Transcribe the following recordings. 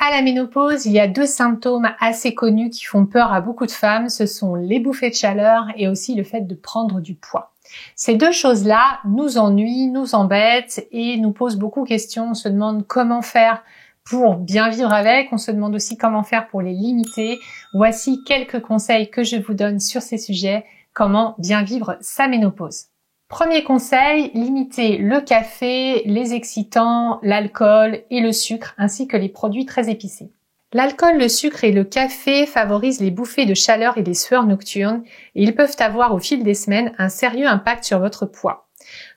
À la ménopause, il y a deux symptômes assez connus qui font peur à beaucoup de femmes. Ce sont les bouffées de chaleur et aussi le fait de prendre du poids. Ces deux choses-là nous ennuient, nous embêtent et nous posent beaucoup de questions. On se demande comment faire pour bien vivre avec. On se demande aussi comment faire pour les limiter. Voici quelques conseils que je vous donne sur ces sujets. Comment bien vivre sa ménopause. Premier conseil, limitez le café, les excitants, l'alcool et le sucre, ainsi que les produits très épicés. L'alcool, le sucre et le café favorisent les bouffées de chaleur et les sueurs nocturnes et ils peuvent avoir au fil des semaines un sérieux impact sur votre poids.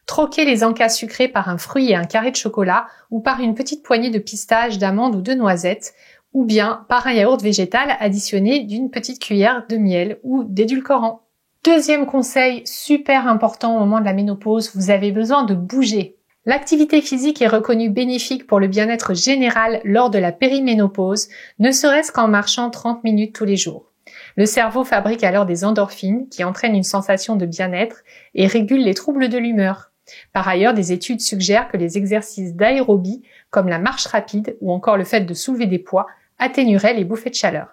Troquez les encas sucrés par un fruit et un carré de chocolat ou par une petite poignée de pistaches, d'amandes ou de noisettes ou bien par un yaourt végétal additionné d'une petite cuillère de miel ou d'édulcorant. Deuxième conseil super important au moment de la ménopause, vous avez besoin de bouger. L'activité physique est reconnue bénéfique pour le bien-être général lors de la périménopause, ne serait-ce qu'en marchant 30 minutes tous les jours. Le cerveau fabrique alors des endorphines qui entraînent une sensation de bien-être et régulent les troubles de l'humeur. Par ailleurs, des études suggèrent que les exercices d'aérobie, comme la marche rapide ou encore le fait de soulever des poids, atténueraient les bouffées de chaleur.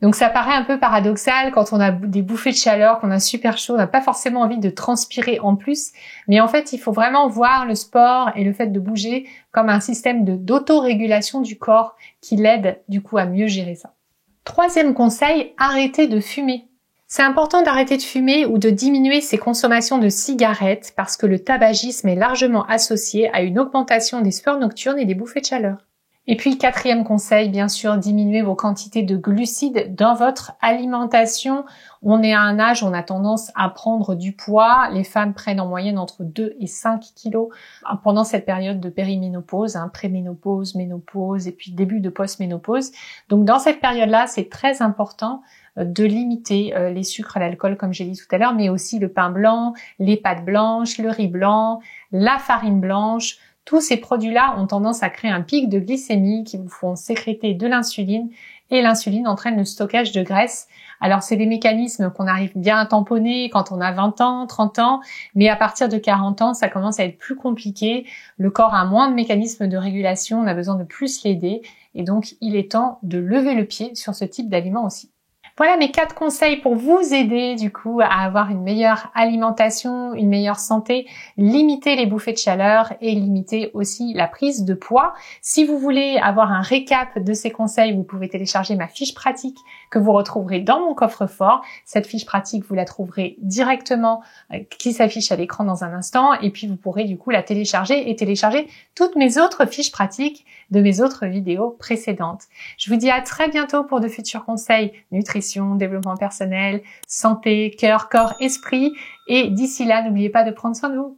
Donc ça paraît un peu paradoxal quand on a des bouffées de chaleur, qu'on a super chaud, on n'a pas forcément envie de transpirer en plus. Mais en fait, il faut vraiment voir le sport et le fait de bouger comme un système d'autorégulation du corps qui l'aide du coup à mieux gérer ça. Troisième conseil, arrêtez de fumer. C'est important d'arrêter de fumer ou de diminuer ses consommations de cigarettes parce que le tabagisme est largement associé à une augmentation des sueurs nocturnes et des bouffées de chaleur. Et puis, quatrième conseil, bien sûr, diminuez vos quantités de glucides dans votre alimentation. On est à un âge où on a tendance à prendre du poids. Les femmes prennent en moyenne entre 2 et 5 kilos pendant cette période de périménopause, préménopause, ménopause et puis début de post-ménopause. Donc, dans cette période-là, c'est très important de limiter les sucres, l'alcool, comme j'ai dit tout à l'heure, mais aussi le pain blanc, les pâtes blanches, le riz blanc, la farine blanche. Tous ces produits-là ont tendance à créer un pic de glycémie qui vous font sécréter de l'insuline et l'insuline entraîne le stockage de graisse. Alors c'est des mécanismes qu'on arrive bien à tamponner quand on a 20 ans, 30 ans, mais à partir de 40 ans, ça commence à être plus compliqué. Le corps a moins de mécanismes de régulation, on a besoin de plus l'aider et donc il est temps de lever le pied sur ce type d'aliments aussi. Voilà mes 4 conseils pour vous aider du coup à avoir une meilleure alimentation, une meilleure santé, limiter les bouffées de chaleur et limiter aussi la prise de poids. Si vous voulez avoir un récap de ces conseils, vous pouvez télécharger ma fiche pratique que vous retrouverez dans mon coffre-fort. Cette fiche pratique, vous la trouverez directement qui s'affiche à l'écran dans un instant et puis vous pourrez du coup la télécharger et télécharger toutes mes autres fiches pratiques de mes autres vidéos précédentes. Je vous dis à très bientôt pour de futurs conseils nutrition, développement personnel, santé, cœur, corps, esprit. Et d'ici là, n'oubliez pas de prendre soin de vous.